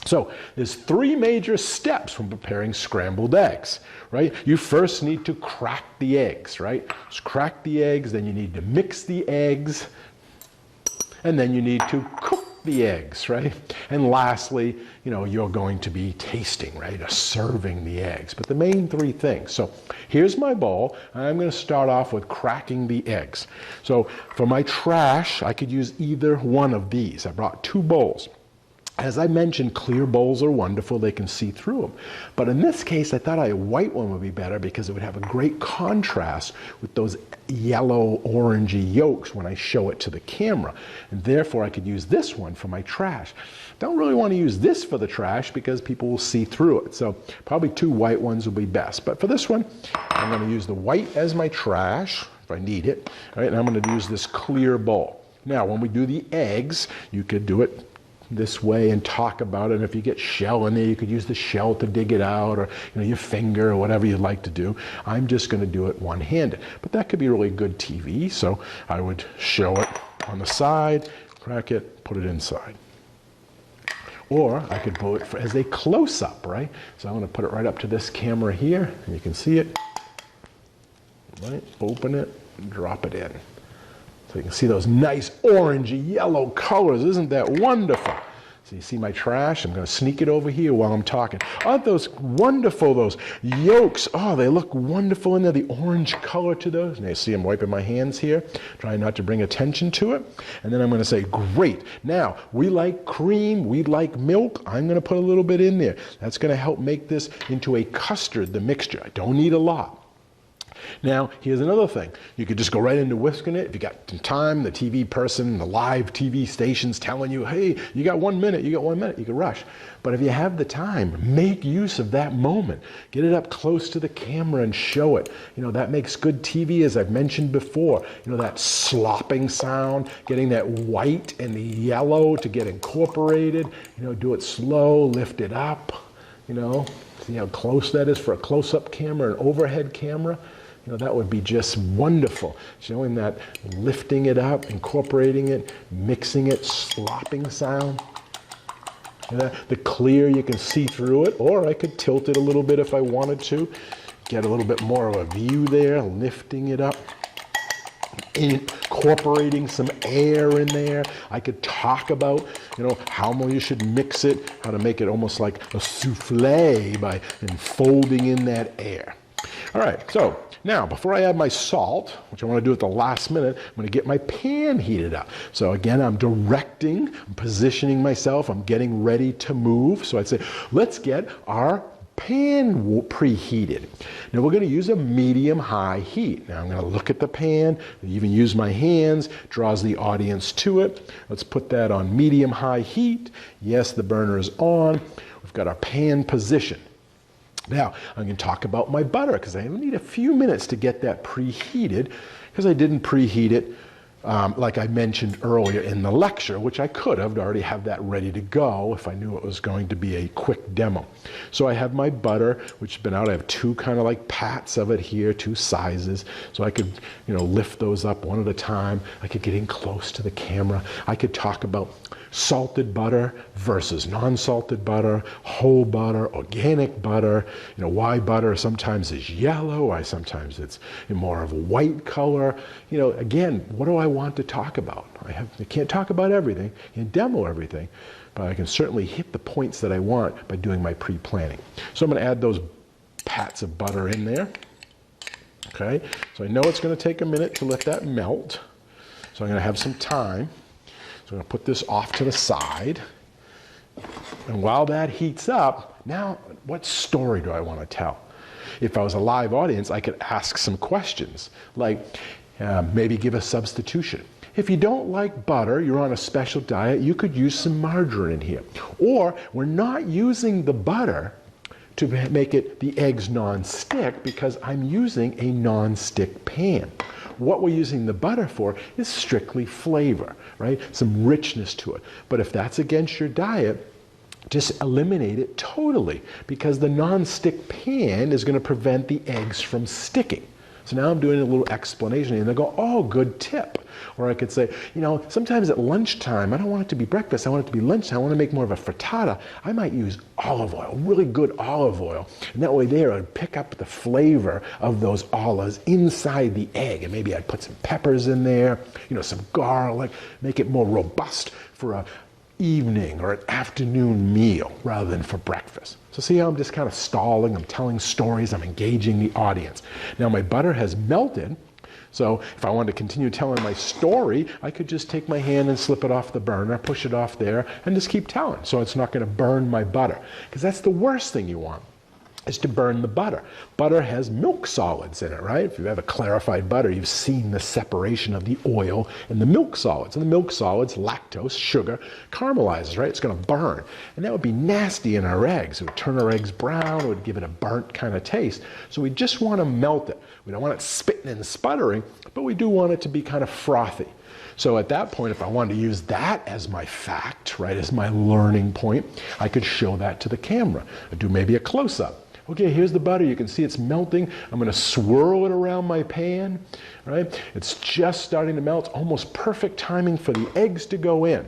So there's three major steps when preparing scrambled eggs, right? You first need to crack the eggs, right? Just crack the eggs, then you need to mix the eggs, and then you need to cook the eggs, right? And lastly, you're going to be tasting, right? Or serving the eggs. But the main three things. So here's my bowl. I'm going to start off with cracking the eggs. So for my trash, I could use either one of these. I brought two bowls. As I mentioned, clear bowls are wonderful. They can see through them. But in this case, I thought a white one would be better because it would have a great contrast with those yellow, orangey yolks when I show it to the camera. And therefore, I could use this one for my trash. Don't really want to use this for the trash because people will see through it. So probably two white ones will be best. But for this one, I'm going to use the white as my trash, if I need it. All right, and I'm going to use this clear bowl. Now, when we do the eggs, you could do it this way and talk about it. And if you get shell in there, you could use the shell to dig it out, or your finger, or whatever you'd like to do. I'm just going to do it one-handed. But that could be really good TV, so I would show it on the side, crack it, put it inside. Or I could do it as a close-up, right? So I'm going to put it right up to this camera here, and you can see it. Right? Open it, and drop it in. So you can see those nice orangey yellow colors. Isn't that wonderful? So you see my trash? I'm going to sneak it over here while I'm talking. Aren't those wonderful, those yolks? Oh, they look wonderful in there, the orange color to those. And you see I'm wiping my hands here, trying not to bring attention to it. And then I'm going to say, great. Now, we like cream, we like milk. I'm going to put a little bit in there. That's going to help make this into a custard, the mixture. I don't need a lot. Now, here's another thing. You could just go right into whisking it. If you got some time, the TV person, the live TV station's telling you, hey, you got 1 minute, you can rush. But if you have the time, make use of that moment. Get it up close to the camera and show it. That makes good TV, as I've mentioned before. that slopping sound, getting that white and the yellow to get incorporated. Do it slow, lift it up. See how close that is for a close-up camera, an overhead camera. That would be just wonderful. Showing that, lifting it up, incorporating it, mixing it, slopping sound. The clear, you can see through it, or I could tilt it a little bit if I wanted to. Get a little bit more of a view there, lifting it up. Incorporating some air in there. I could talk about, how you should mix it, how to make it almost like a souffle by enfolding in that air. All right, so now before I add my salt, which I want to do at the last minute, I'm going to get my pan heated up. So again, I'm directing, I'm positioning myself, I'm getting ready to move. So I'd say, let's get our pan preheated. Now we're going to use a medium-high heat. Now I'm going to look at the pan, even use my hands, draws the audience to it. Let's put that on medium-high heat. Yes, the burner is on. We've got our pan position. Now I'm going to talk about my butter because I need a few minutes to get that preheated because I didn't preheat it like I mentioned earlier in the lecture, which I could have already have that ready to go if I knew it was going to be a quick demo. So I have my butter, which has been out. I have two kind of like pats of it here, two sizes. So I could, lift those up one at a time. I could get in close to the camera. I could talk about salted butter versus non-salted butter, whole butter, organic butter, why butter sometimes is yellow, why sometimes it's more of a white color. Again, what do I want to talk about? I can't talk about everything and demo everything, but I can certainly hit the points that I want by doing my pre-planning. So I'm going to add those pats of butter in there. Okay, so I know it's going to take a minute to let that melt, so I'm going to have some time. So I'm going to put this off to the side. And while that heats up, now what story do I want to tell? If I was a live audience, I could ask some questions, like maybe give a substitution. If you don't like butter, you're on a special diet, you could use some margarine in here. Or we're not using the butter to make it the eggs non-stick because I'm using a non-stick pan. What we're using the butter for is strictly flavor, right? Some richness to it. But if that's against your diet, just eliminate it totally because the non-stick pan is going to prevent the eggs from sticking. So now I'm doing a little explanation and they go, oh, good tip. Or I could say, you know, sometimes at lunchtime, I don't want it to be breakfast, I want it to be lunchtime, I want to make more of a frittata. I might use olive oil, really good olive oil. And that way there, I'd pick up the flavor of those olives inside the egg. And maybe I'd put some peppers in there, you know, some garlic, make it more robust for a evening or an afternoon meal rather than for breakfast. So see how I'm just kind of stalling, I'm telling stories, I'm engaging the audience. Now my butter has melted, so if I wanted to continue telling my story, I could just take my hand and slip it off the burner, push it off there, and just keep telling. So it's not going to burn my butter. Because that's the worst thing you want, is to burn the butter. Butter has milk solids in it, right? If you have a clarified butter, you've seen the separation of the oil and the milk solids. And the milk solids, lactose, sugar, caramelizes, right? It's going to burn. And that would be nasty in our eggs. It would turn our eggs brown. It would give it a burnt kind of taste. So we just want to melt it. We don't want it spitting and sputtering, but we do want it to be kind of frothy. So at that point, if I wanted to use that as my fact, right, as my learning point, I could show that to the camera. I'd do maybe a close-up. Okay, here's the butter. You can see it's melting. I'm going to swirl it around my pan, right? It's just starting to melt. Almost perfect timing for the eggs to go in.